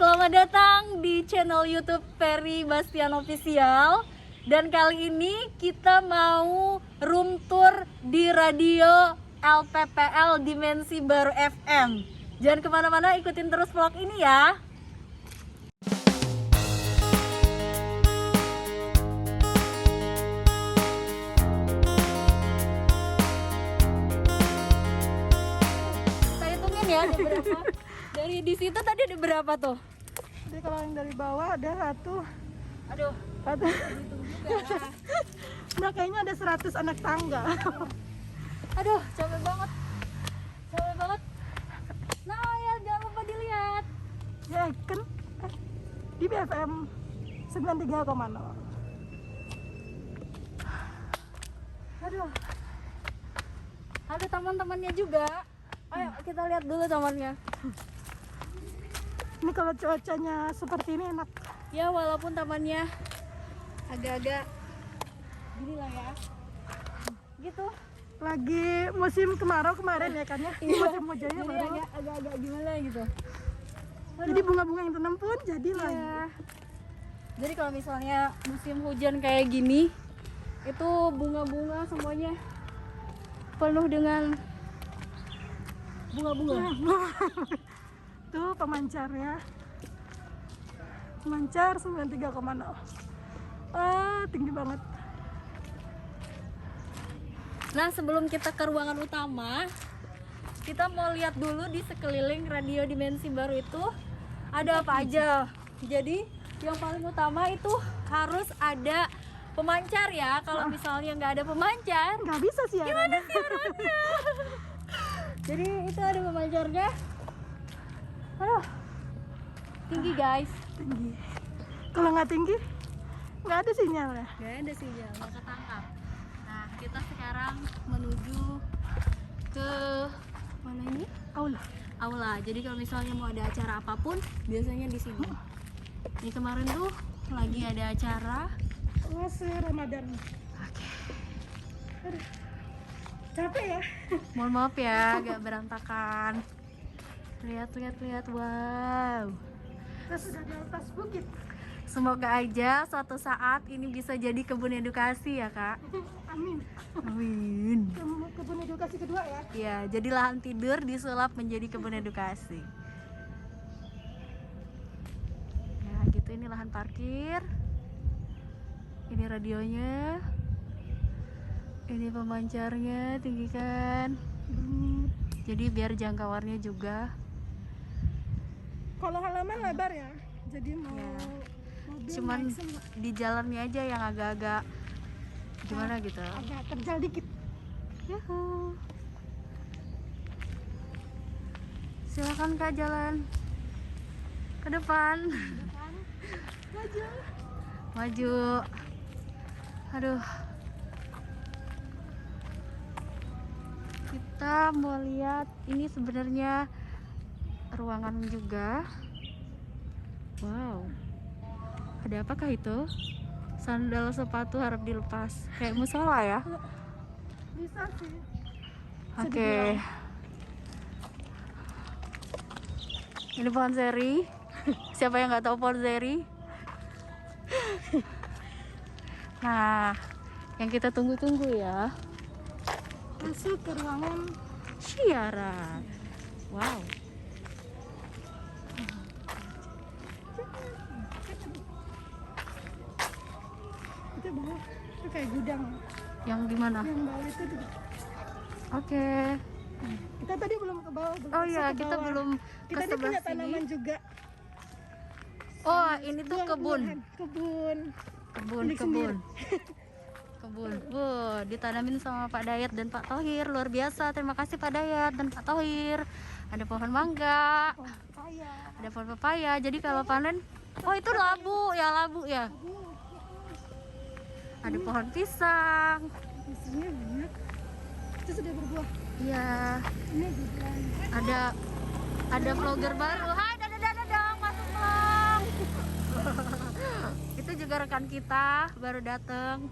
Selamat datang di channel YouTube Ferry Bastian Official. Dan kali ini kita mau room tour di radio LPPL Dimensi Baru FM. Jangan kemana-mana, ikutin terus vlog ini ya. Kita hitungin ya ada berapa. Dari di situ tadi ada berapa tuh? Jadi kalau yang dari bawah ada satu. Aduh, hitung juga. Nah kayaknya ada 100 anak tangga. Aduh, capek banget. Capek banget. Nah, ya jangan lupa dilihat. Ya kan di BFM 93,0. Aduh. Ada taman-tamannya juga. Ayo kita lihat dulu tamannya. Ini kalau cuacanya seperti ini enak. Ya walaupun tamannya agak-agak gini lah ya. Gitu. Lagi musim kemarau kemarin ya kan ya. Iya. Musim hujannya Jadi baru. agak-agak gimana gitu. Jadi bunga-bunga yang tanam pun jadi lagi. Iya. Jadi kalau misalnya musim hujan kayak gini, itu bunga-bunga semuanya penuh dengan bunga-bunga. Tuh pemancarnya. Pemancar 93,0. Tinggi banget. Nah, sebelum kita ke ruangan utama, kita mau lihat dulu di sekeliling radio Dimensi Baru itu ada apa aja. Jadi, yang paling utama itu harus ada pemancar ya. Kalau misalnya nggak ada pemancar, Nggak bisa sih ya. gimana siarannya? Jadi, itu ada pemancarnya. Aduh, tinggi guys. Tinggi. Kalau nggak tinggi, nggak ada sinyalnya. Gak ada sih, nggak ketangkap. Nah, kita sekarang menuju ke mana ini? Aula. Aula. Jadi kalau misalnya mau ada acara apapun, biasanya di sini. Ini kemarin tuh lagi ada acara. Puasa Ramadan. Oke. Aduh, capek ya. Mohon maaf ya, agak berantakan. Lihat. Wow. Kita sudah di atas bukit. Semoga aja suatu saat ini bisa jadi kebun edukasi ya, Kak. Amin. Amin. Kebun edukasi kedua ya. Ya, jadi lahan tidur disulap menjadi kebun edukasi. Ya, gitu, ini lahan parkir. Ini radionya. Ini pemancarnya, tinggi kan. Jadi biar jangkauannya juga. Kalau halaman lebar ya. Jadi mau Ya. mobil Cuman naik semua. di jalannya aja yang agak-agak gimana gitu. Agak terjal dikit. Yuhu. Silakan Kak jalan ke depan. Maju. Maju. Aduh. Kita mau lihat ini sebenarnya ruangan juga. Wow. Ada apakah itu? Sandal sepatu harap dilepas. Kayak musola ya. Bisa sih. Oke. Ini pohon seri. Siapa yang nggak tahu pohon seri? Nah, yang kita tunggu-tunggu ya, Masuk ke ruangan. siaran. Wow. Itu bawah. Itu kayak gudang. Yang di mana? Yang bawah itu. Oke. Kita tadi belum ke bawah. belum Oh masuk ya, ke kita bawah. belum ke Kita tadi sebelah punya sini. tanaman juga. Oh, ini tuh kebun. Kebun. Kebun, Milik kebun. Kebun. Wow, ditanamin sama Pak Dayat dan Pak Thohir. Luar biasa. Terima kasih Pak Dayat dan Pak Thohir. Ada pohon mangga, Oh, kaya. ada pohon pepaya. Jadi kalau panen, oh itu labu ya. Ada pohon pisang. Isinya banyak. Itu sudah berbuah. Iya. Ini gudang. Ada vlogger baru. Hai, dadah dong, masuk vlog. Itu juga rekan kita baru datang.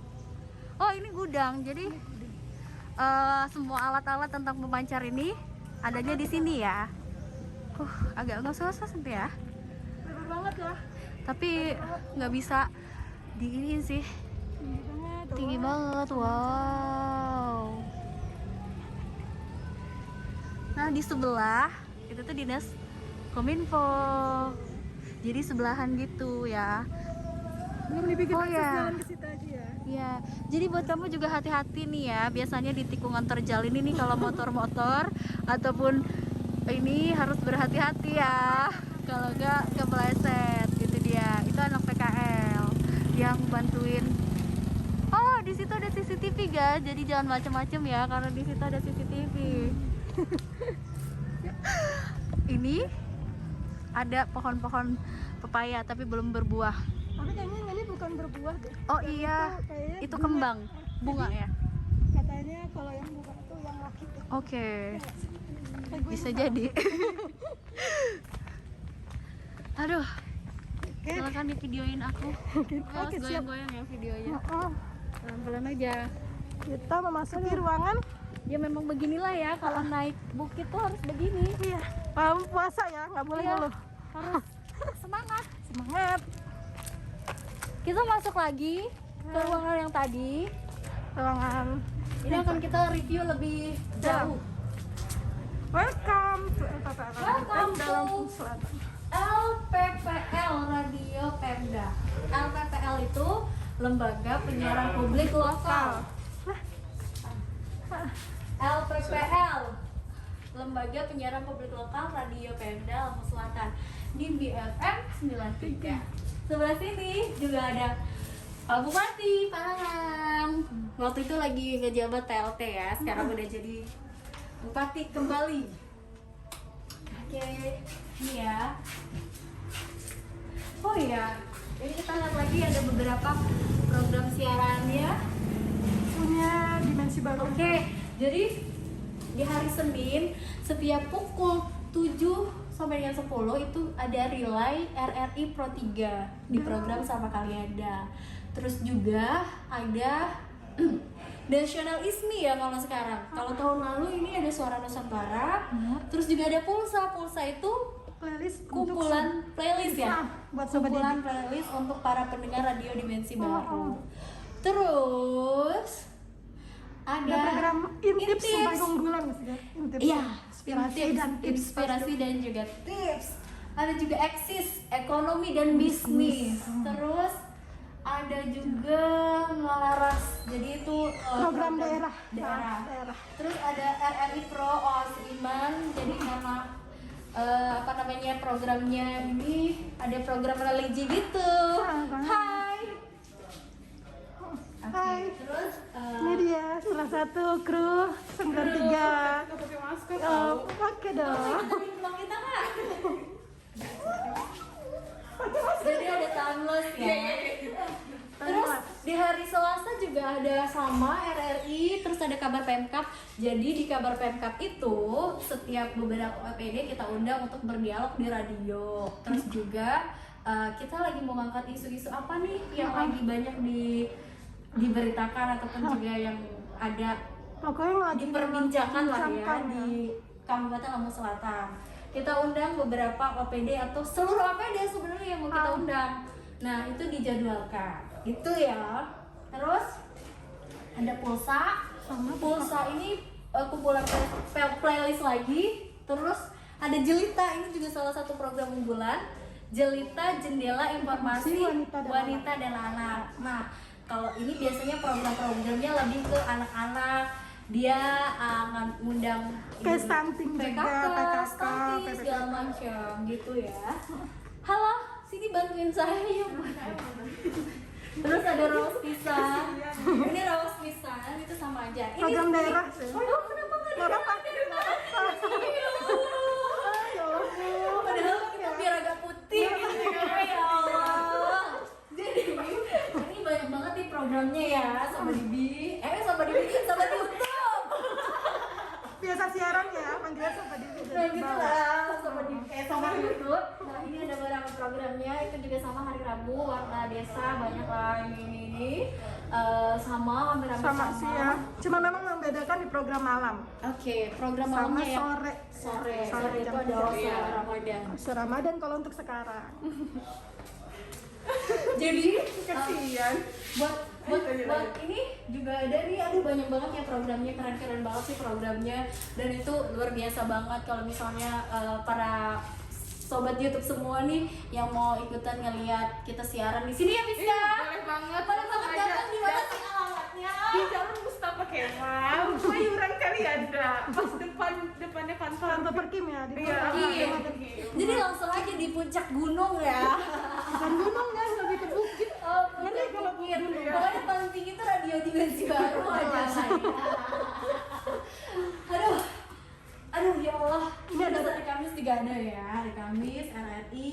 Oh, ini gudang. Jadi semua alat-alat tentang pemancar ini adanya di sini ya. Agak ngos-ngos ya. banget ya. Tapi nggak bisa diinin sih. Tinggi banget, wow. Nah di sebelah itu tuh dinas Kominfo. Jadi sebelahan gitu ya. Belum dibikin Oh, akses ya. jalan ke situ aja ya. Iya, jadi buat kamu juga hati-hati nih ya. Biasanya di tikungan terjal ini nih kalau motor-motor ataupun ini harus berhati-hati ya. Kalau enggak kepleset gitu dia. Itu anak PKL yang bantuin. Oh, di situ ada CCTV guys. Jadi jangan macam-macam ya karena di situ ada CCTV. Ini ada pohon-pohon pepaya tapi belum berbuah. Tapi kayaknya ini bukan berbuah deh. Oh Yang iya, kayaknya itu bunga. kembang, bunga Jadi, ya. Katanya kalau yang bunga itu yang laki tuh. Oke, Kayak gue bisa ini jadi. Aduh, Oke. silakan di videoin aku. Oke, siap. Goyang-goyang ya videonya. Oh, Pelan-pelan aja. kita memasuki ruangan. Ya memang beginilah ya kalau naik bukit tuh harus begini. Iya. Kalau puasa ya, nggak boleh Iya. ngeluh. Harus semangat. Semangat. Kita masuk lagi ke ruangan yang tadi. Ruangan. Ini akan kita review lebih jauh. Welcome to LPPL Welcome to Lampung Selatan. LPPL Radio Pemda. LPPL itu Lembaga Penyiaran Publik Lokal. LPPL Lembaga Penyiaran Publik Lokal Radio Pemda Lampung Selatan di BFM 93. Sebelah sini juga ada Pak Bupati Pangandaran. Waktu itu lagi ngejabat PLT ya, sekarang udah jadi Bupati kembali. Oke, ini ya. Oh iya, ini kita lihat lagi ada beberapa program siarannya. Punya dimensi baru. Oke, jadi di hari Senin setiap pukul 7 sampai dengan 10 itu ada relay RRI Pro 3 di program Sama Kalianda. Terus juga ada National Ismi ya kalau sekarang. Kalau tahun lalu ini ada Suara Nusantara. Terus juga ada Pulsa. Pulsa itu Playlist kumpulan playlist ya. buat sobat Kumpulan Didi. playlist untuk para pendengar radio dimensi baru. oh. Terus Ada program Intips sampai keunggulan ya. Intips. Iya, Inspirasi intips, dan tips. inspirasi dan juga tips. Ada juga eksis, ekonomi dan bisnis. Terus ada juga ngelaras. Jadi itu Program daerah. daerah. Daerah. Terus ada RRI Pro Oas Iman. Jadi karena apa namanya programnya ini ada program religi gitu. Hai. Oke, Hai. terus Ini dia salah satu kru 93. Pakai dong. Bang kita nggak? Jadi ada timeless ya. Terus di hari Selasa juga ada sama RRI, terus ada kabar Pemkap. Jadi di kabar Pemkap itu setiap beberapa OPD kita undang untuk berdialog di radio. Terus juga kita lagi mau ngangkat isu-isu apa nih yang lagi banyak diberitakan ataupun juga yang ada Pokoknya yang lagi diperbincangkan lah ya dibincangkan di Kabupaten Lampung Selatan. Kita undang beberapa OPD atau seluruh OPD sebenarnya yang mau kita undang. Nah itu dijadwalkan, itu ya. Terus ada pulsa. Pulsa ini kumpulan playlist lagi. Terus ada Jelita, ini juga salah satu program unggulan. Jelita Jendela Informasi Wanita dan Anak. Nah kalau ini biasanya program-programnya lebih ke anak-anak. Dia ngundang Kayak stunting juga, stunting, PKK, segala macam gitu ya. Halo, sini bantuin saya yuk. Terus ada Rawas Pisang. Ini Rawas Pisang itu sama aja. Ini Program daerah sih. Oh, kenapa nggak Nggak apa-apa. Ya Allah. Padahal kita biar agak putih gitu ya. Ya Allah. Jadi ini banyak banget nih programnya ya, sama Dibi. Sama YouTube. Biasa siaran ya, manggilnya sama di Nah gitu lah, sama YouTube. Nah ini ada beberapa programnya itu juga sama hari Rabu, warna desa banyak lah ini. Sama hampir Sama sih ya. Cuma memang membedakan di program malam. Oke, program Sama malamnya ya. sore Sore itu jam adalah 3. sholat Ramadan. Ramadan kalau untuk sekarang. Jadi Kasihan. buat ini juga ada nih, aduh banyak banget ya programnya, keren banget sih programnya, dan itu luar biasa banget kalau misalnya para sobat YouTube semua nih yang mau ikutan ngeliat kita siaran di sini ya bisa. Boleh banget. Boleh banget datang di mana sih alamatnya? Di Jalan Mustafa Kemal. Sayuran kali ada. Pas depannya kantor. Kantor Perkim ya di Iya. Iya. Jadi langsung aja di puncak gunung ya. Bukan gunung kan, lebih ke bukit. Oh, Ngeri kalau bukit. gunung. Pokoknya paling tinggi itu radio dimensi baru aja. Aduh ya Allah. Ini ada hari Kamis juga ada ya. Hari Kamis, RRI,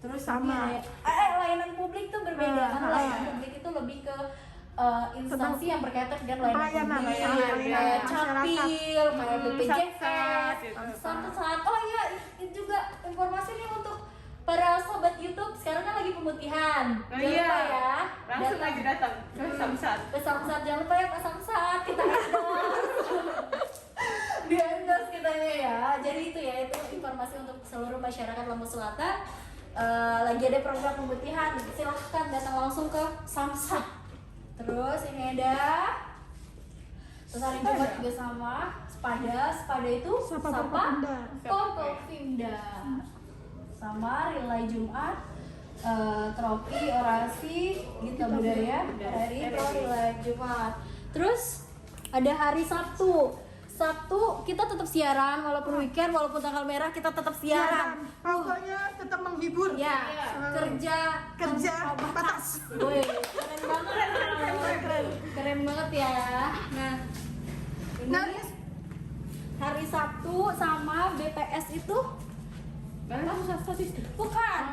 terus Sama. ini layanan publik tuh berbeda kan. Layanan publik itu lebih ke instansi yang berkaitan dengan layanan publik, layanan kayak masyarakat. Capil, kayak BPJS, Samsat, gitu. Samsat. Oh iya, ini juga informasi nih untuk para sobat YouTube, sekarang kan lagi pemutihan. Oh Jangan iya. lupa ya. Langsung aja datang ke Samsat. Ke Samsat, jangan lupa ya Pak Samsat, kita endorse. Di endorse kitanya ya. Jadi itu ya, itu informasi untuk seluruh masyarakat Lampung Selatan. Lagi ada program pemutihan, silahkan datang langsung ke Samsat. Terus ini ada, terus hari Jumat juga sama, Sepada itu Sapa Sapa Forkopimda. Forkopimda. Sama Relay Jumat, trofi orasi Gita Budaya dari Relay Jumat. Terus ada hari Sabtu kita tetap siaran, walaupun weekend, walaupun tanggal merah kita tetap siaran. Pokoknya tetap menghibur. Ya, kerja tanpa batas. Woi, keren banget ya. Nah, ini hari Sabtu sama BPS itu bukan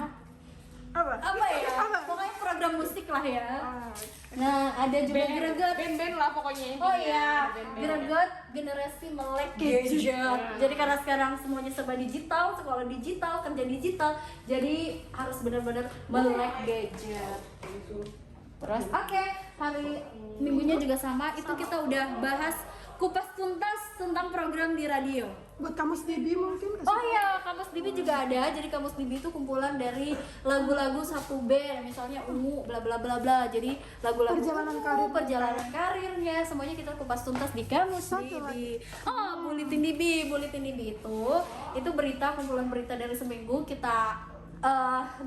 Apa? apa ya? Pokoknya program musik lah ya. Nah, ada juga greget. Band lah pokoknya. Oh iya, greget generasi melek gadget. Jadi karena sekarang semuanya serba digital, sekolah digital, kerja digital, jadi harus benar-benar melek gadget. Terus oke, hari minggunya juga sama, itu kita udah bahas kupas tuntas tentang program di radio. Buat kamu sendiri mungkin Oh iya, Kamus Dibi juga ada. Jadi Kamus Dibi itu kumpulan dari lagu-lagu satu band, misalnya Ungu, bla bla bla bla. Jadi lagu-lagu perjalanan karirnya, semuanya kita kupas tuntas di Kamus Dibi. Oh, Buletin Dibi itu berita, kumpulan berita dari seminggu kita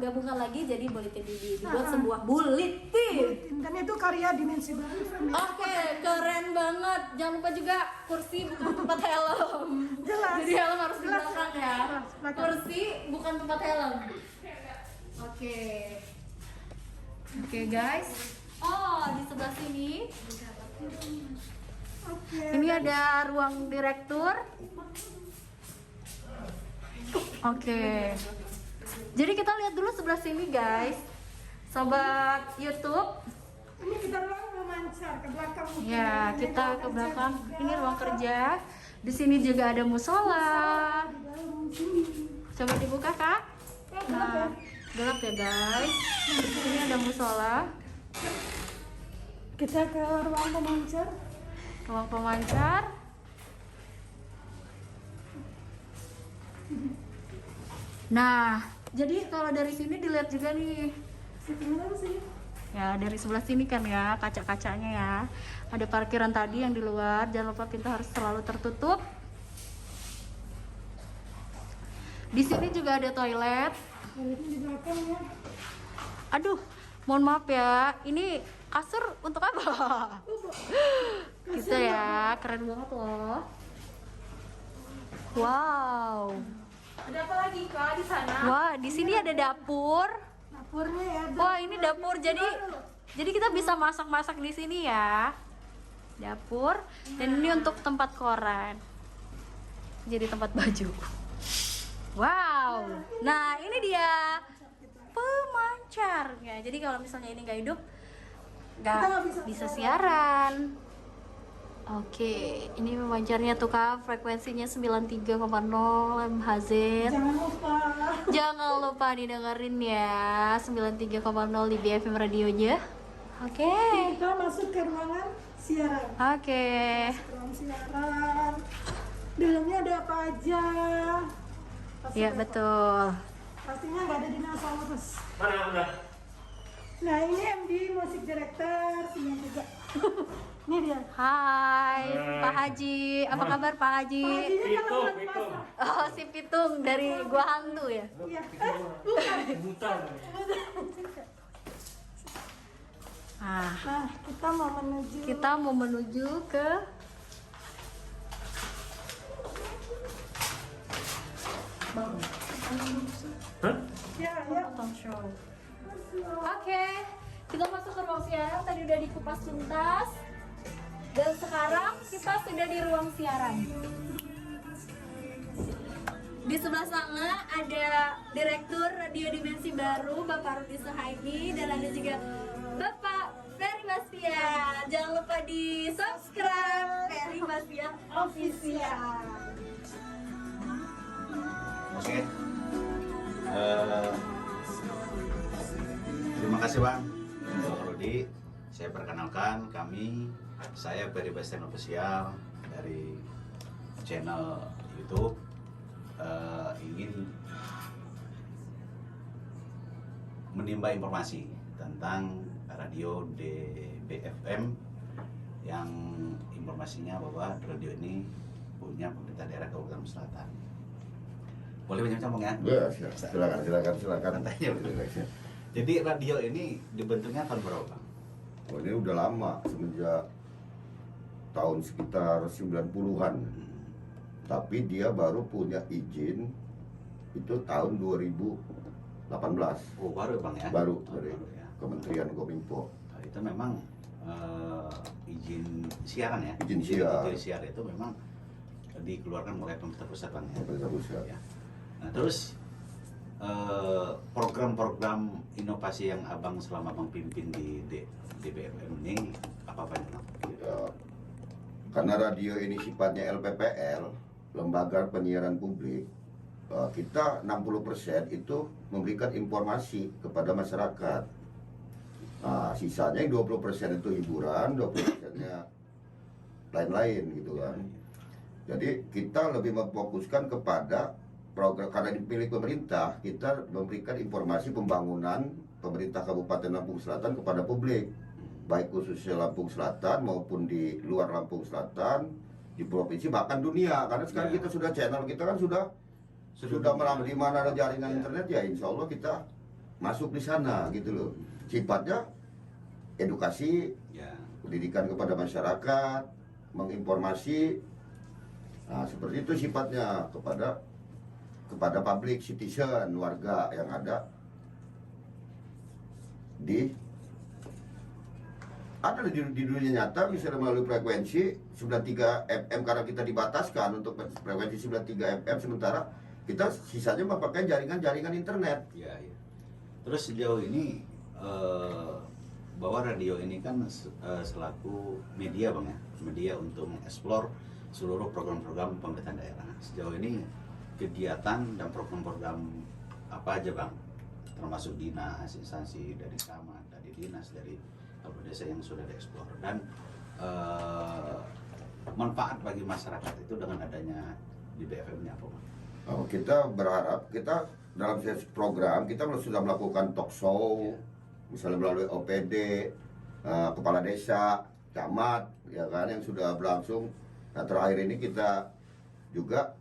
gabungkan lagi jadi Buletin Dibi, dibuat sebuah buletin. Dan itu karya Dimensi Baru. Oke, keren banget. Jangan lupa juga kursi bukan tempat helm. Jelas. Jadi helm harus di belakang ya. Jelas. Kursi bukan tempat helm. Oke. Oke guys. Oh, di sebelah sini. Ini ada ruang direktur. Oke. Jadi kita lihat dulu sebelah sini guys. Sobat YouTube. Ini kita ruang memancar ke belakang. Ya, kita ke belakang. Ini ruang kerja. Di sini juga ada musola. Coba dibuka, Kak. Nah, gelap ya, guys. Di sini ada musola. Kita ke ruang pemancar. Ruang pemancar. Nah, jadi kalau dari sini dilihat juga nih. Ya, dari sebelah sini kan ya, kaca-kacanya ya. Ada parkiran tadi yang di luar, jangan lupa pintu harus selalu tertutup. Di sini juga ada toilet. Toiletnya di belakang ya. Aduh, mohon maaf ya, ini kasur untuk apa? Gitu ya, keren banget loh. Wow. Ada apa lagi Kak di sana? Wah, di sini ada dapur. Dapurnya ya. Wah, ini dapur. Jadi kita bisa masak-masak di sini ya. Dapur. Dan ini untuk tempat koran. Jadi tempat baju. Wow. Nah, ini dia pemancarnya. Jadi kalau misalnya ini nggak hidup, nggak bisa siaran. Oke, ini wajarnya tuh Kak, frekuensinya 93,0 MHz. Jangan lupa didengerin ya, 93,0 di BFM radionya. Oke. Kita masuk ke ruangan siaran. Oke. Ruang siaran. Dalamnya ada apa aja? Pasti Ya ada. betul. Pastinya nggak ada dinosaurus. Mana? Nah ini MD Music Director 93. Ini dia. Hai, Pak Haji. Apa kabar Pak Haji? Paginya kalau bulan Pitung. puasa. Oh, si Pitung dari Gua Hantu ya. Iya. Bukan. Buta. Ah, Nah kita mau menuju ke Hah? ya. talk show. Oke, kita masuk ke ruang siaran. Tadi udah dikupas tuntas. Dan sekarang kita sudah di ruang siaran. Di sebelah sana ada Direktur Radio Dimensi Baru, Bapak Rudi Suhaimi, dan ada juga Bapak Ferry Bastian. Jangan lupa di subscribe Ferry Bastian Official. Oke. Terima kasih Bang. Bang Rudi. Saya perkenalkan saya Ferry Bastian Official dari channel YouTube. Ingin menimba informasi tentang radio DBFM yang informasinya bahwa radio ini punya pemerintah daerah Kabupaten Selatan. Boleh bincang-bincang ya? Ya, silakan. Tanya dulu. Jadi radio ini dibentuknya tahun berapa, Bang? Oh, ini udah lama, semenjak tahun sekitar 90-an. Tapi dia baru punya izin itu tahun 2018. Oh, baru Bang ya? Baru Oh, dari baru ya. Kementerian Kominfo. Nah, itu memang izin siaran ya? Izin siar. Izin siar itu memang dikeluarkan oleh pemerintah pusat, Bang ya? Pemerintah pusat. Ya. Nah, terus program-program inovasi yang Abang selama Abang pimpin di DBFM ini apa Bang? Ya, karena radio ini sifatnya LPPL, Lembaga Penyiaran Publik, kita 60% itu memberikan informasi kepada masyarakat. Nah, sisanya 20% itu hiburan, 20%-nya lain-lain gitu kan. Jadi kita lebih memfokuskan kepada program, karena dipilih pemerintah, kita memberikan informasi pembangunan pemerintah Kabupaten Lampung Selatan kepada publik, baik khususnya Lampung Selatan maupun di luar Lampung Selatan, di provinsi bahkan dunia. Karena sekarang kita sudah channel, kita kan sudah meramai di mana ada jaringan internet, ya insya Allah kita masuk di sana gitu loh. Sifatnya edukasi, Ya. pendidikan kepada masyarakat, menginformasi. Nah, seperti itu sifatnya kepada public citizen, warga yang ada di dunia nyata, misalnya melalui frekuensi 93 FM karena kita dibataskan untuk frekuensi 93 FM, sementara kita sisanya memakai jaringan internet. Ya, ya. Terus sejauh ini bahwa radio ini kan selaku media Bang ya, media untuk mengeksplor seluruh program-program pemerintahan daerah. Sejauh ini kegiatan dan program-program apa aja Bang, termasuk dinas, instansi dari camat, dari dinas, dari desa yang sudah dieksplor, dan manfaat bagi masyarakat itu dengan adanya di BFM-nya apa Bang? Oh, kita berharap kita dalam program kita sudah melakukan talk show, misalnya melalui OPD, kepala desa, camat, ya kan, yang sudah berlangsung. Nah, terakhir ini kita juga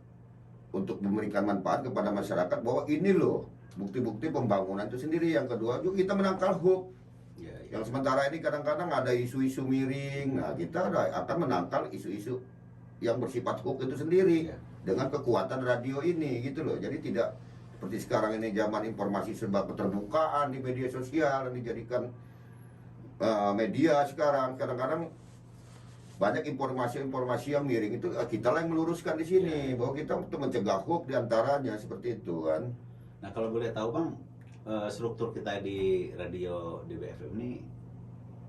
untuk memberikan manfaat kepada masyarakat bahwa ini loh bukti-bukti pembangunan itu sendiri. Yang kedua juga kita menangkal hoax. Ya, ya. Yang sementara ini kadang-kadang ada isu-isu miring. Nah, kita akan menangkal isu-isu yang bersifat hoax itu sendiri Ya. dengan kekuatan radio ini gitu loh. Jadi tidak seperti sekarang ini zaman informasi serba keterbukaan di media sosial dan dijadikan media sekarang. Kadang-kadang banyak informasi-informasi yang miring itu kita lah yang meluruskan di sini, bahwa kita untuk mencegah hoax diantaranya seperti itu kan. Nah, kalau boleh tahu Bang, struktur kita di radio DBFM ini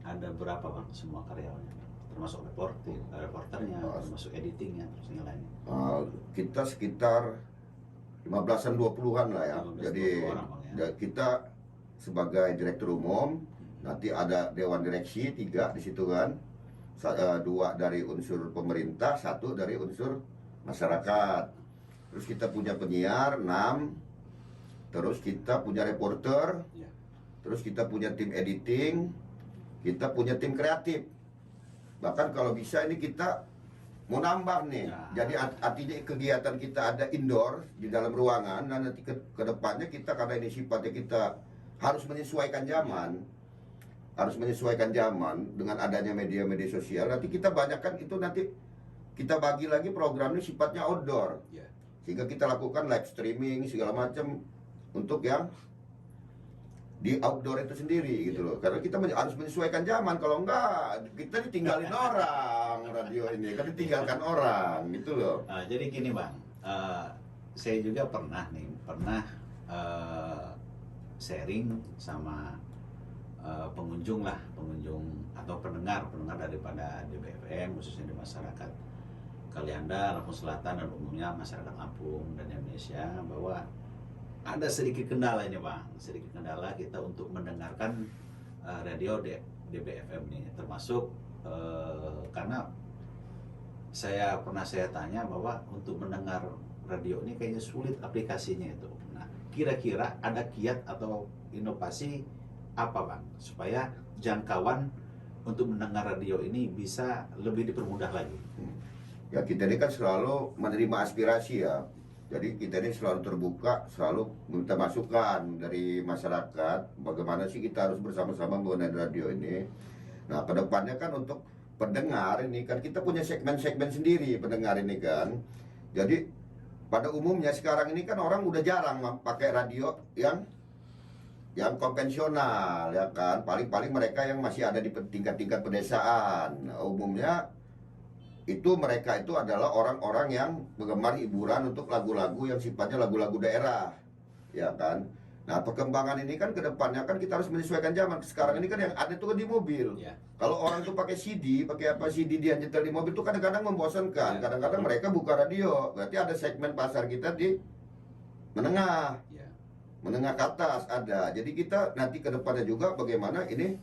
ada berapa Bang semua karyawannya? termasuk reporternya, termasuk editingnya, terus yang lainnya. Kita sekitar 15-an 20-an lah ya. 15, Jadi 20 orang, Bang, ya. kita sebagai direktur umum, nanti ada dewan direksi 3 di situ kan. 2 dari unsur pemerintah, 1 dari unsur masyarakat. Terus kita punya penyiar 6. Terus kita punya reporter. Ya. Terus kita punya tim editing. Kita punya tim kreatif. Bahkan kalau bisa ini kita mau nambah nih. Ya. Jadi artinya kegiatan kita ada indoor di dalam ruangan, dan nanti ke depannya kita, karena ini sifatnya kita harus menyesuaikan zaman. Harus menyesuaikan zaman dengan adanya media-media sosial. Nanti kita banyakkan itu, nanti kita bagi lagi program ini sifatnya outdoor. Ya. Sehingga kita lakukan live streaming segala macam untuk yang di outdoor itu sendiri gitu loh. Karena kita harus menyesuaikan zaman. Kalau enggak kita ditinggalin orang. Radio ini kan ditinggalkan orang gitu loh. Jadi gini Bang, saya juga pernah sharing sama pengunjung atau pendengar daripada DBFM, khususnya di masyarakat Kalianda, Lampung Selatan, dan umumnya masyarakat Lampung dan Indonesia, bahwa ada sedikit kendala ini Bang, sedikit kendala kita untuk mendengarkan radio DBFM ini, termasuk karena saya tanya bahwa untuk mendengar radio ini kayaknya sulit aplikasinya itu. Nah, kira-kira ada kiat atau inovasi apa Bang, supaya jangkauan untuk mendengar radio ini bisa lebih dipermudah lagi? Ya, kita ini kan selalu menerima aspirasi ya. Jadi kita ini selalu terbuka, selalu minta masukan dari masyarakat. Bagaimana sih kita harus bersama-sama menggunakan radio ini. Nah, kedepannya kan untuk pendengar ini kan kita punya segmen-segmen sendiri pendengar ini kan. Jadi pada umumnya sekarang ini kan orang udah jarang pakai radio yang konvensional ya kan. Paling mereka yang masih ada di tingkat-tingkat pedesaan. Nah, umumnya itu mereka itu adalah orang-orang yang penggemar hiburan untuk lagu-lagu yang sifatnya lagu-lagu daerah ya kan. Nah, perkembangan ini kan kedepannya kan kita harus menyesuaikan zaman. Sekarang ini kan yang ada itu kan di mobil Ya. Kalau orang tuh pakai CD, pakai apa CD dia nyetel di mobil itu kadang-kadang membosankan. Ya. Kadang-kadang mereka buka radio. Berarti ada segmen pasar kita di menengah, Ya. menengah ke atas ada. Jadi kita nanti ke depannya juga bagaimana ini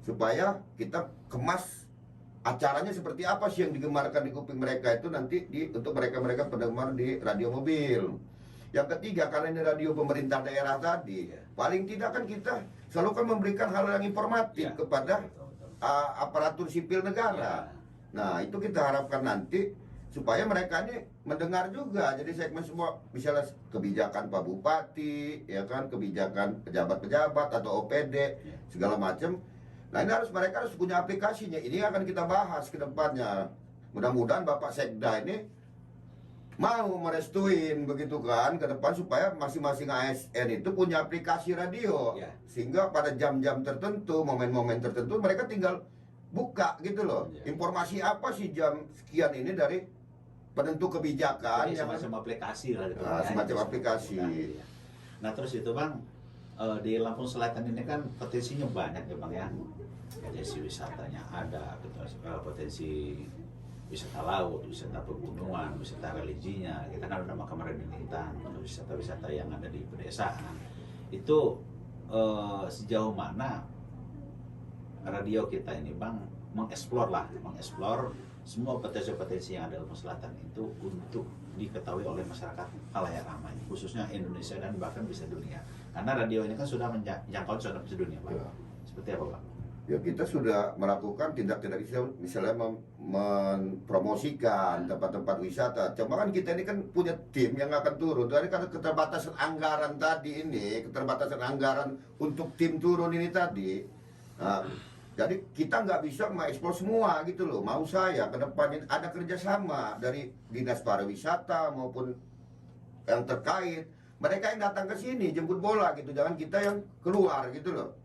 supaya kita kemas acaranya seperti apa sih yang digemarkan di kuping mereka itu nanti untuk mereka penggemar di radio mobil. Yang ketiga, karena ini radio pemerintah daerah tadi, paling tidak kan kita selalu kan memberikan hal yang informatif kepada aparatur sipil negara. Nah, itu kita harapkan nanti supaya mereka ini mendengar juga. Jadi segmen semua, misalnya kebijakan Pak Bupati, ya kan, kebijakan pejabat-pejabat atau OPD, segala macam. Nah, ini mereka harus punya aplikasinya. Ini akan kita bahas ke depannya. Mudah-mudahan Bapak Sekda ini mau merestuin begitu kan ke depan supaya masing-masing ASN itu punya aplikasi radio. Ya. Sehingga pada jam-jam tertentu, momen-momen tertentu mereka tinggal buka gitu loh. Ya. Informasi apa sih jam sekian ini dari penentu kebijakan Jadi yang semacam aplikasi lah gitu. Nah, semacam aplikasi. Nah, terus itu Bang, di Lampung Selatan ini kan potensinya banyak ya Bang ya. Potensi wisatanya ada, potensi wisata laut, wisata pegunungan, wisata religinya. Kita kan ada makam Raden Intan, wisata-wisata yang ada di pedesaan. Itu sejauh mana radio kita ini Bang mengeksplor semua potensi-potensi yang ada di Lampung Selatan itu untuk diketahui oleh masyarakat khalayak ramai, khususnya Indonesia dan bahkan bisa dunia. Karena radio ini kan sudah menjangkau bisa dunia Bang. Seperti apa Bang? Ya, kita sudah melakukan tindak-tindak misalnya mempromosikan tempat-tempat wisata. Cuma kan kita ini kan punya tim yang akan turun. Dari karena keterbatasan anggaran tadi ini, keterbatasan anggaran untuk tim turun ini tadi. Nah, jadi kita nggak bisa mengeksplor semua gitu loh. Mau saya ke depannya ada kerjasama dari Dinas Pariwisata maupun yang terkait. Mereka yang datang ke sini jemput bola gitu, jangan kita yang keluar gitu loh.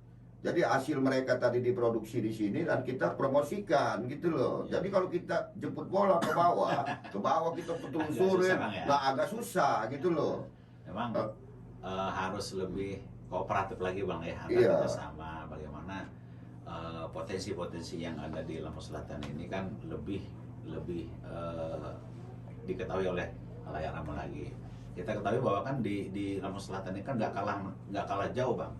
Jadi hasil mereka tadi diproduksi di sini dan kita promosikan gitu loh. Jadi kalau kita jemput bola ke bawah kita telusurin, agak susah gitu loh. Memang harus lebih kooperatif lagi Bang ya, Iya. kerjasama bagaimana potensi-potensi yang ada di Lampung Selatan ini kan lebih diketahui oleh halayak ramai lagi. Kita ketahui bahwa kan di Lampung Selatan ini kan nggak kalah jauh bang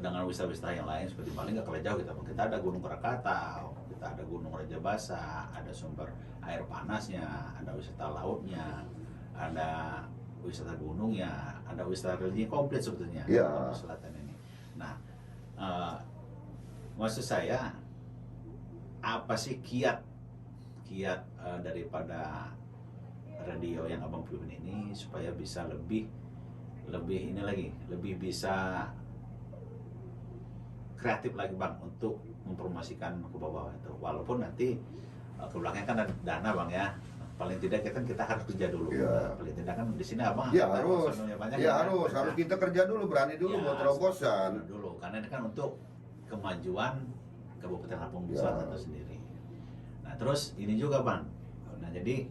dengan wisata-wisata yang lain seperti Bali, nggak kalah jauh kita bang. Kita ada Gunung Krakatau, kita ada Gunung Raja Basa, ada sumber air panasnya, ada wisata lautnya, ada wisata gunungnya, ada wisata religi komplit sebetulnya di Lampung Selatan ini. Nah, maksud saya apa sih kiat daripada radio yang abang pimpin ini supaya bisa lebih ini lagi, lebih bisa kreatif lagi bang untuk mempromosikan ke bawah itu, walaupun nanti ke belakang kan ada dana bang ya, paling tidak kita harus kerja dulu. Paling tidak kan di sini abang harus banyak harus kita kerja dulu, berani dulu buat terobosan dulu, karena ini kan untuk kemajuan Kabupaten Lampung Selatan itu sendiri. Nah terus ini juga bang, nah jadi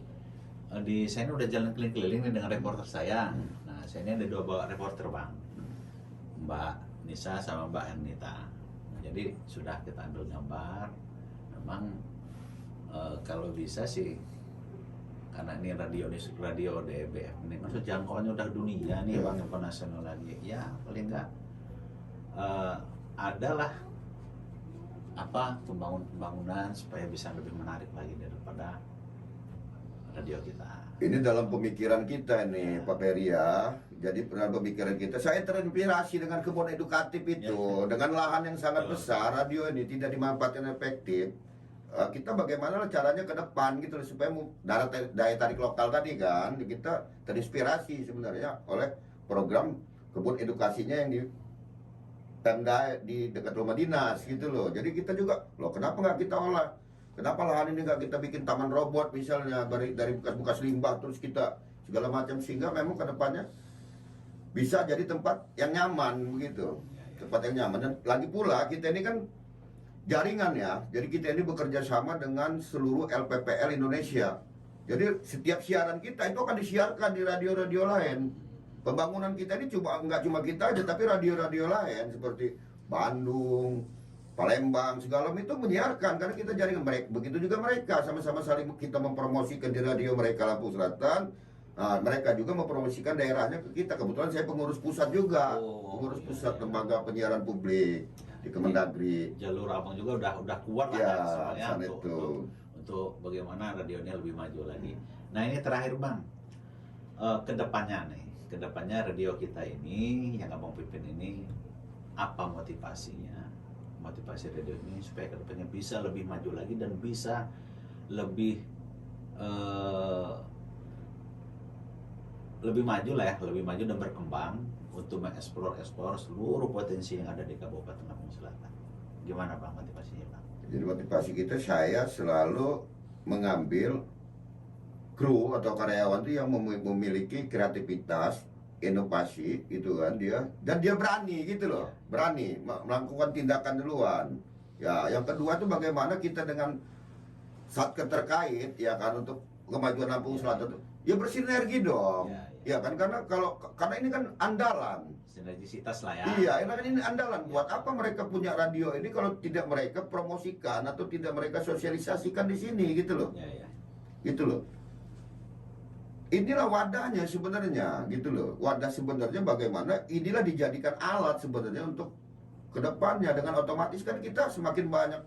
saya ini udah jalan keliling-keliling nih dengan reporter saya. Nah saya ini ada 2 reporter bang, Mbak Nisa sama Mbak Ernita. Jadi sudah kita ambil gambar. Memang kalau bisa sih, karena ini radio DBF ini maksud jangkauannya udah dunia nih bang, internasional lagi. Ya paling enggak adalah pembangunan supaya bisa lebih menarik lagi daripada radio kita. Ini dalam pemikiran kita nih Pak Peri ya. Jadi dalam pemikiran kita, saya terinspirasi dengan kebun edukatif itu, dengan lahan yang sangat besar, radio ini tidak dimanfaatkan efektif. Kita bagaimana caranya ke depan gitu supaya daya tarik lokal tadi kan, kita terinspirasi sebenarnya oleh program kebun edukasinya yang di Pemda di dekat rumah dinas gitu loh. Jadi kita juga, loh kenapa nggak kita olah? Kenapa lahan ini nggak kita bikin taman robot misalnya dari bekas-bekas limbah, terus kita segala macam, sehingga memang ke depannya bisa jadi tempat yang nyaman begitu, tempat yang nyaman. Dan lagi pula kita ini kan jaringan ya, jadi kita ini bekerja sama dengan seluruh LPPL Indonesia. Jadi setiap siaran kita itu akan disiarkan di radio-radio lain. Pembangunan kita ini nggak cuma kita aja, tapi radio-radio lain seperti Bandung, Palembang, segala itu menyiarkan karena kita jaringan mereka. Begitu juga mereka, sama-sama saling kita mempromosikan di radio mereka Lampung Selatan. Nah, mereka juga mempromosikan daerahnya ke kita. Kebetulan saya pengurus pusat juga, pengurus pusat lembaga penyiaran publik di Kemendagri. Jalur abang juga udah kuat lah soalnya untuk bagaimana radionya lebih maju lagi. Nah ini terakhir bang, kedepannya radio kita ini yang abang pimpin ini, apa motivasi radio ini supaya kedepannya bisa lebih maju lagi dan bisa lebih maju dan berkembang untuk mengeksplor seluruh potensi yang ada di Kabupaten Lampung Selatan. Gimana bang motivasinya bang? Jadi motivasi kita, saya selalu mengambil kru atau karyawan itu yang memiliki kreativitas, inovasi gitu kan dia, dan dia berani gitu loh, berani melakukan tindakan duluan. Ya, yang kedua itu bagaimana kita dengan satker terkait ya kan untuk kemajuan Lampung Selatan itu ya bersinergi dong. Ya kan, karena ini kan andalan. Sinergisitas lah ya. Iya, ini andalan. Buat apa mereka punya radio ini kalau tidak mereka promosikan atau tidak mereka sosialisasikan di sini gitu loh. Gitu loh. Inilah wadahnya sebenarnya gitu loh. Wadah sebenarnya bagaimana inilah dijadikan alat sebenarnya untuk kedepannya, dengan otomatis kan kita semakin banyak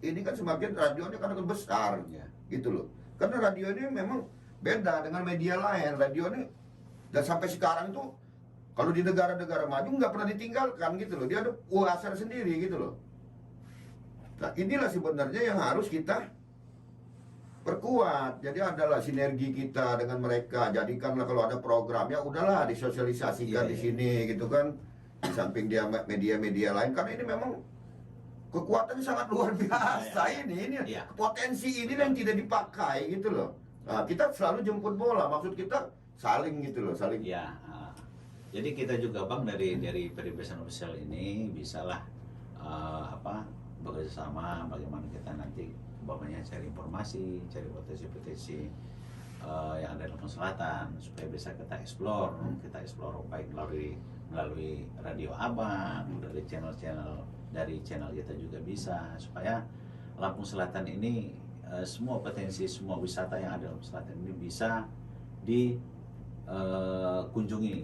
ini kan semakin radionya kan akan besar gitu loh. Karena radio ini memang beda dengan media lain. Radio ini dan sampai sekarang itu kalau di negara-negara maju nggak pernah ditinggalkan gitu loh. Dia ada UASR sendiri gitu loh. Nah inilah sebenarnya yang harus kita perkuat. Jadi adalah sinergi kita dengan mereka. Jadikanlah kalau ada program ya udahlah disosialisasikan di sini gitu kan. Di samping dia media-media lain, karena ini memang kekuatannya sangat luar biasa. Ini potensi ini yang tidak dipakai gitu loh. Nah, kita selalu jemput bola. Maksud kita saling gitu loh, saling. Ya. Jadi kita juga bang dari peribesan official ini bisalah bekerja sama bagaimana kita nanti umpamanya cari informasi, cari potensi-potensi yang ada di Lampung Selatan supaya bisa kita explore baik melalui melalui radio Abang, dari channel kita juga bisa, supaya Lampung Selatan ini semua potensi, semua wisata yang ada di Lampung Selatan ini bisa dikunjungi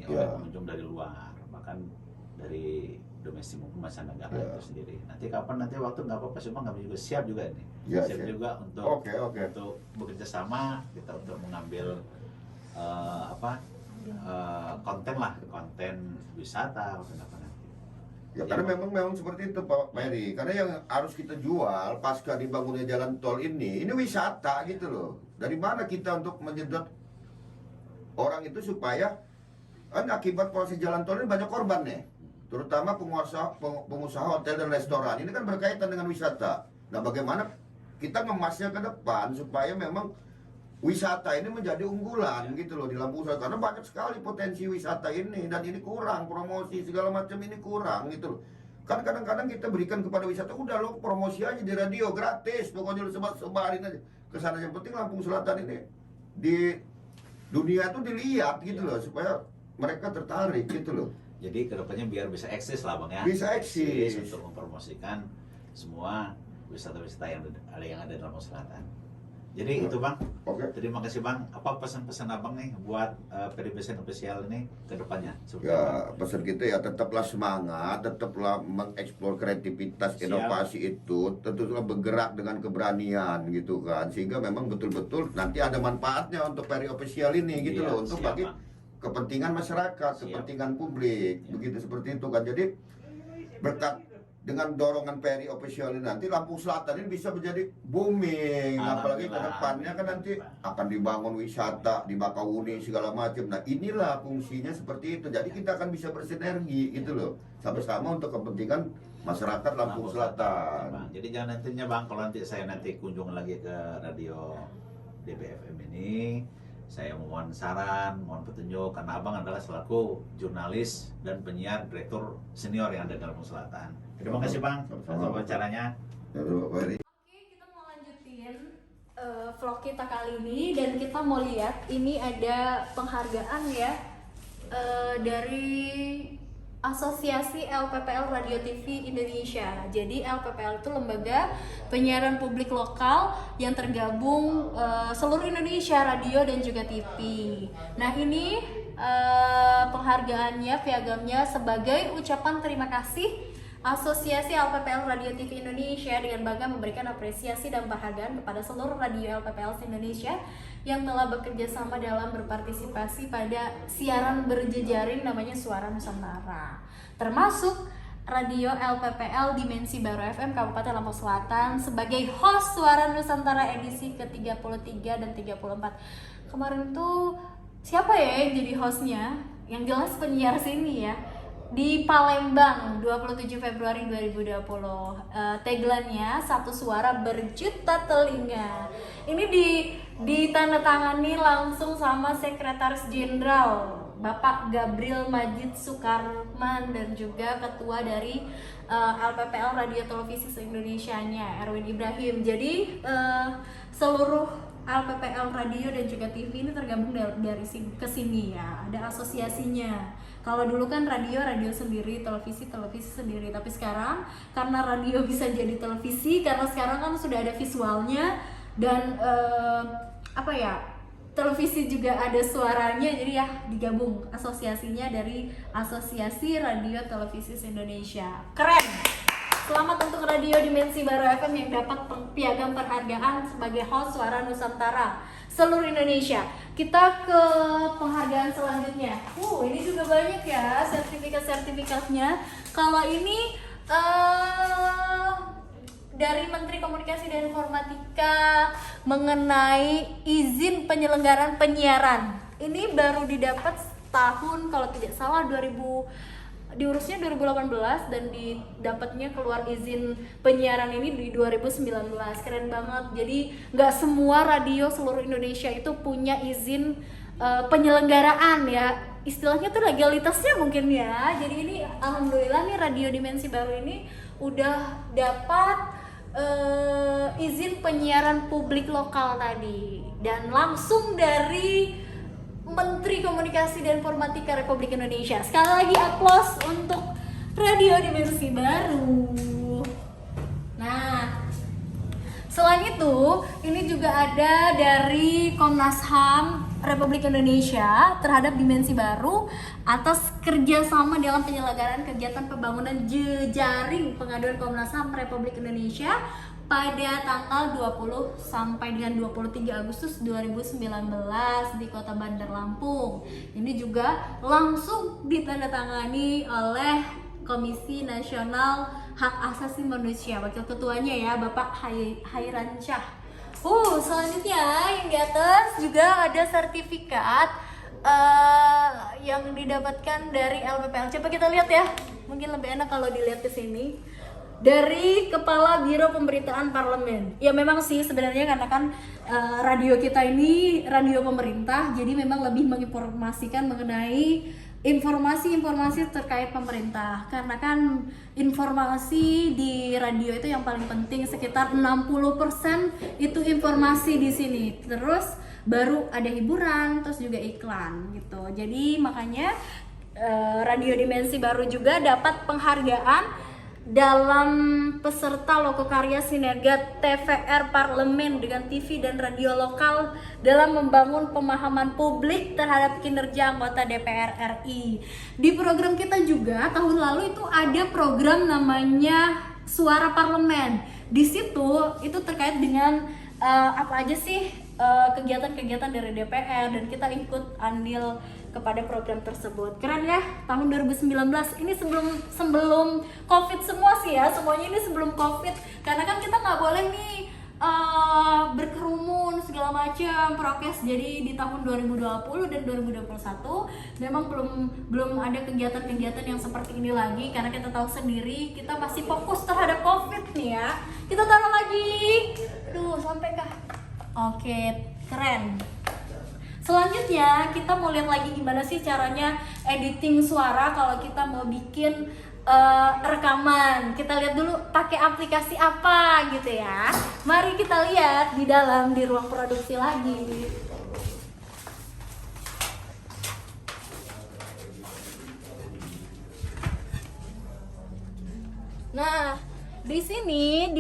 oleh pengunjung dari luar, bahkan dari domestik maupun mancanegara itu sendiri. Nanti waktu nggak apa-apa sih Bang, kami juga siap juga ini, siap juga untuk untuk bekerja sama kita untuk mengambil konten wisata, konten apa nanti. Ya karena memang seperti itu Pak Mary. Karena yang harus kita jual pasca dibangunnya jalan tol ini wisata gitu loh. Dari mana kita untuk menyedot orang itu supaya kan akibat proses jalan tol ini banyak korban nih. Terutama pengusaha hotel dan restoran. Ini kan berkaitan dengan wisata. Nah, bagaimana kita ngemasnya ke depan supaya memang wisata ini menjadi unggulan gitu loh di Lampung Selatan, karena banyak sekali potensi wisata ini dan ini kurang, promosi segala macam ini kurang gitu loh. Kan kadang-kadang kita berikan kepada wisata, udah lo promosi aja di radio gratis, pokoknya lo sebarin aja kesana. Yang penting Lampung Selatan ini di dunia itu dilihat gitu loh, supaya mereka tertarik gitu loh. Jadi kedepannya biar bisa eksis lah Bang ya, bisa eksis untuk mempromosikan semua wisata-wisata yang ada di Lampung Selatan. Jadi itu Bang, terima kasih Bang. Apa pesan-pesan Abang nih buat Peribesen Official ini ke depannya? Ya, pesan kita ya tetaplah semangat, tetaplah mengeksplor kreativitas, inovasi itu, tentulah bergerak dengan keberanian gitu kan, sehingga memang betul-betul nanti ada manfaatnya untuk Peri Official ini gitu loh, untuk bagi kepentingan masyarakat, kepentingan publik, begitu seperti itu kan. Jadi berkat dengan dorongan Peri Official ini nanti Lampung Selatan ini bisa menjadi booming, apalagi ke depannya kan nanti akan dibangun wisata di Bakahuni segala macam. Nah, inilah fungsinya seperti itu. Jadi kita akan bisa bersinergi gitu loh, sama-sama untuk kepentingan masyarakat Lampung Selatan. Bang. Jadi jangan nantinya Bang, kalau nanti saya kunjung lagi ke radio DBFM ini, saya mohon saran, mohon petunjuk, karena Abang adalah selaku jurnalis dan penyiar direktur senior yang ada di Lampung Selatan. Terima kasih Bang atas wawancaranya. Oke, kita mau lanjutin vlog kita kali ini, dan kita mau lihat ini ada penghargaan ya dari Asosiasi LPPL Radio TV Indonesia. Jadi LPPL itu lembaga penyiaran publik lokal yang tergabung seluruh Indonesia, radio dan juga TV. Nah, ini penghargaannya, piagamnya sebagai ucapan terima kasih Asosiasi LPPL Radio TV Indonesia dengan bangga memberikan apresiasi dan penghargaan kepada seluruh radio LPPL Indonesia yang telah bekerja sama dalam berpartisipasi pada siaran berjejaring namanya Suara Nusantara, termasuk radio LPPL Dimensi Baru FM Kabupaten Lampung Selatan sebagai host Suara Nusantara edisi ke-33 dan 34. Kemarin tuh siapa ya yang jadi hostnya? Yang jelas penyiar sini ya, di Palembang 27 Februari 2020. Tagline-nya satu suara berjuta telinga. Ini ditandatangani langsung sama Sekretaris Jenderal Bapak Gabriel Majid Sukarman dan juga ketua dari LPPL Radio Televisi se-Indonesianya Erwin Ibrahim. Jadi seluruh LPPL Radio dan juga TV ini tergabung dari kesini ya, ada asosiasinya. Kalau dulu kan radio sendiri, televisi sendiri, tapi sekarang karena radio bisa jadi televisi, karena sekarang kan sudah ada visualnya dan televisi juga ada suaranya, jadi ya digabung asosiasinya dari Asosiasi Radio Televisi Indonesia. Keren! Selamat untuk Radio Dimensi Baru FM yang dapat piagam penghargaan sebagai host Suara Nusantara seluruh Indonesia. Kita ke penghargaan selanjutnya. Ini juga banyak ya sertifikatnya. Kalau ini dari Menteri Komunikasi dan Informatika mengenai izin penyelenggaraan penyiaran. Ini baru didapat tahun kalau tidak salah diurusnya 2018 dan didapatnya keluar izin penyiaran ini di 2019. Keren banget. Jadi nggak semua radio seluruh Indonesia itu punya izin penyelenggaraan ya. Istilahnya tuh legalitasnya mungkin ya. Jadi ini alhamdulillah nih Radio Dimensi Baru ini udah dapat izin penyiaran publik lokal tadi, dan langsung dari Menteri Komunikasi dan Informatika Republik Indonesia. Sekali lagi aplaus untuk Radio Dimensi Baru. Nah, selain itu, ini juga ada dari Komnas HAM Republik Indonesia terhadap Dimensi Baru atas kerjasama dalam penyelenggaraan kegiatan pembangunan jejaring pengaduan Komnas HAM Republik Indonesia pada tanggal 20 sampai dengan 23 Agustus 2019 di Kota Bandar Lampung. Ini juga langsung ditandatangani oleh Komisi Nasional Hak Asasi Manusia. Wakil ketuanya ya Bapak Hairansyah. Selanjutnya yang di atas juga ada sertifikat yang didapatkan dari LPPL. Coba kita lihat ya. Mungkin lebih enak kalau dilihat ke sini. Dari Kepala Biro Pemberitaan Parlemen. Ya memang sih sebenarnya karena kan radio kita ini radio pemerintah, jadi memang lebih menginformasikan mengenai informasi-informasi terkait pemerintah. Karena kan informasi di radio itu yang paling penting, sekitar 60% itu informasi di sini. Terus baru ada hiburan, terus juga iklan gitu. Jadi makanya Radio Dimensi Baru juga dapat penghargaan dalam peserta Lokokarya Sinerga TVR Parlemen dengan TV dan radio lokal dalam membangun pemahaman publik terhadap kinerja anggota DPR RI. Di program kita juga tahun lalu itu ada program namanya Suara Parlemen. Di situ itu terkait dengan apa aja sih kegiatan-kegiatan dari DPR, dan kita ikut andil kepada program tersebut. Keren ya, tahun 2019 ini sebelum COVID semua sih ya, semuanya ini sebelum COVID, karena kan kita nggak boleh nih berkerumun segala macam prokes. Jadi di tahun 2020 dan 2021 memang belum ada kegiatan-kegiatan yang seperti ini lagi, karena kita tahu sendiri kita masih fokus terhadap COVID nih ya. Kita taruh lagi, sampai kah? Oke, keren. Selanjutnya kita mau lihat lagi gimana sih caranya editing suara kalau kita mau bikin rekaman. Kita lihat dulu pakai aplikasi apa gitu ya. Mari kita lihat di ruang produksi lagi. Nah, di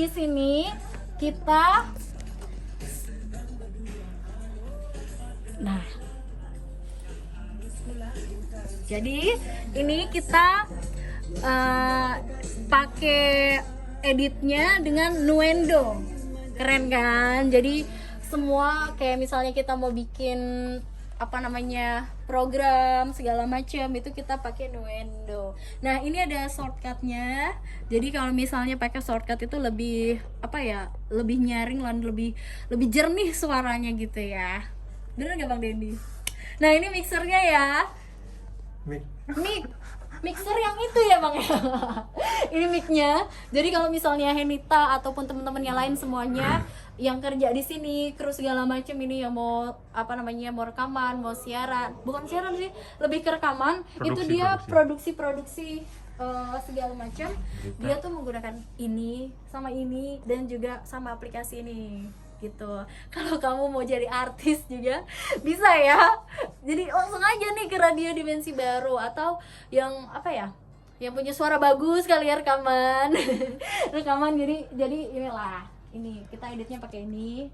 sini kita jadi ini kita pakai editnya dengan Nuendo, keren kan? Jadi semua kayak misalnya kita mau bikin program segala macam itu kita pakai Nuendo. Nah ini ada shortcutnya. Jadi kalau misalnya pakai shortcut itu lebih lebih nyaring dan lebih jernih suaranya gitu ya. Bener nggak Bang Dendi? Nah ini mixernya ya. Mixer yang itu ya Bang ya. Ini mic-nya. Jadi kalau misalnya Henita ataupun teman-teman yang lain semuanya yang kerja di sini, kru segala macam ini yang mau mau rekaman, mau siaran, bukan siaran sih, lebih ke rekaman, itu dia produksi segala macam. Dia tuh menggunakan ini dan juga sama aplikasi ini gitu. Kalau kamu mau jadi artis juga bisa ya. Jadi langsung aja nih ke Radio Dimensi Baru, atau yang yang punya suara bagus kali ya rekaman. jadi inilah. Ini kita editnya pakai ini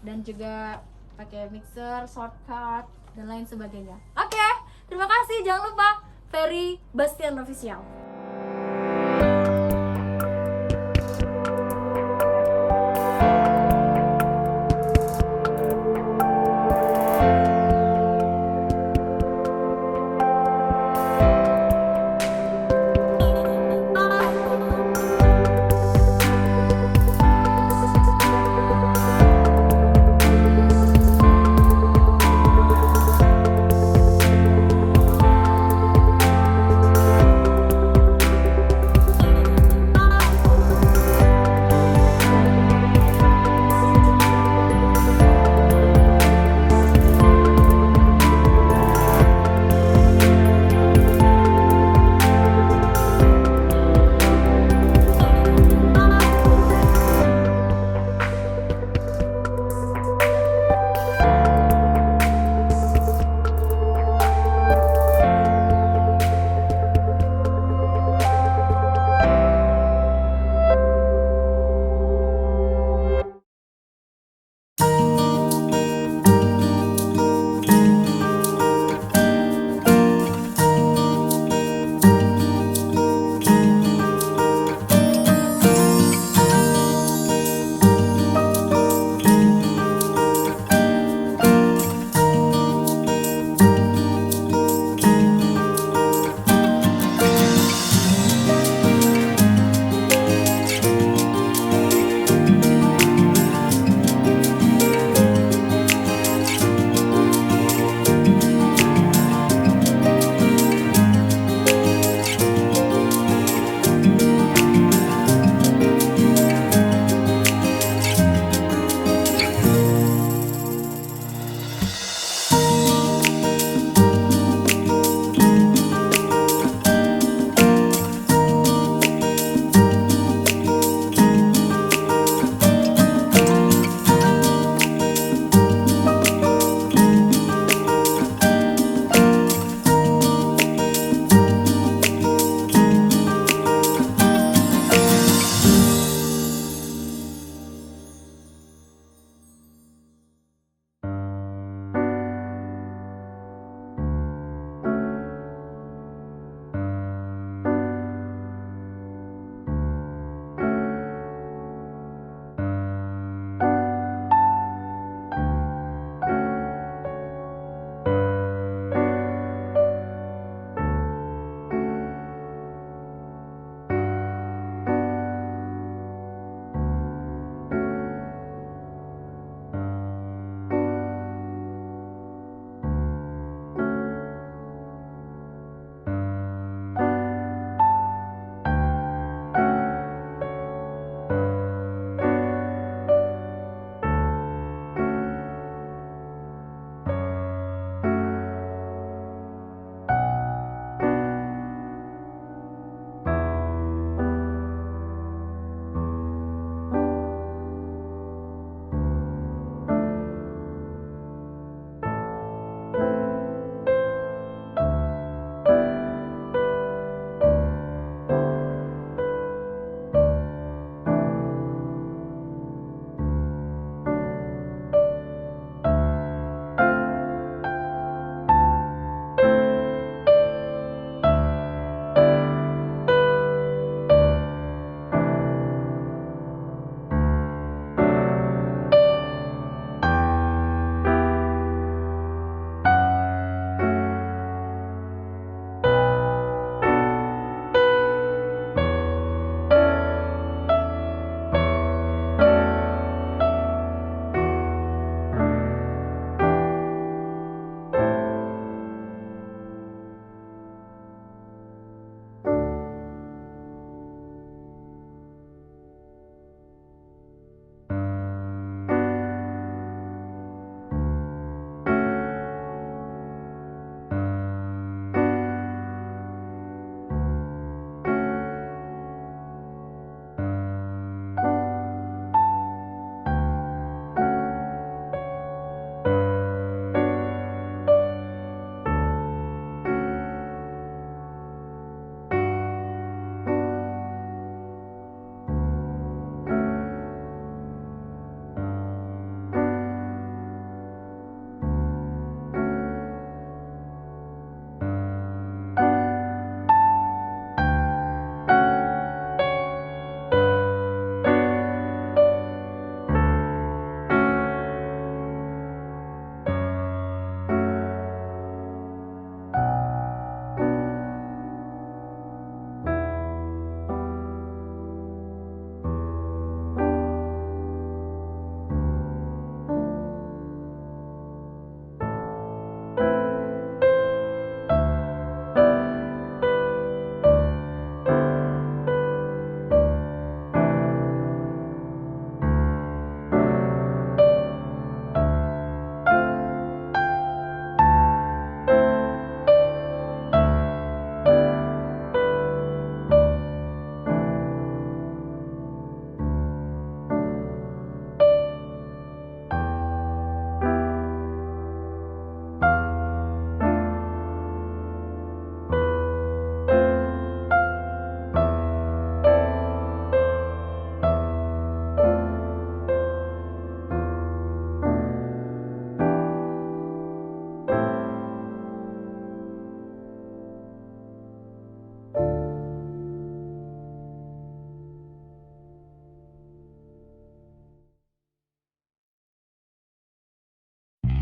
dan juga pakai mixer, shortcut dan lain sebagainya. Oke, terima kasih. Jangan lupa Ferry Bastian Official.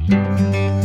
Bye.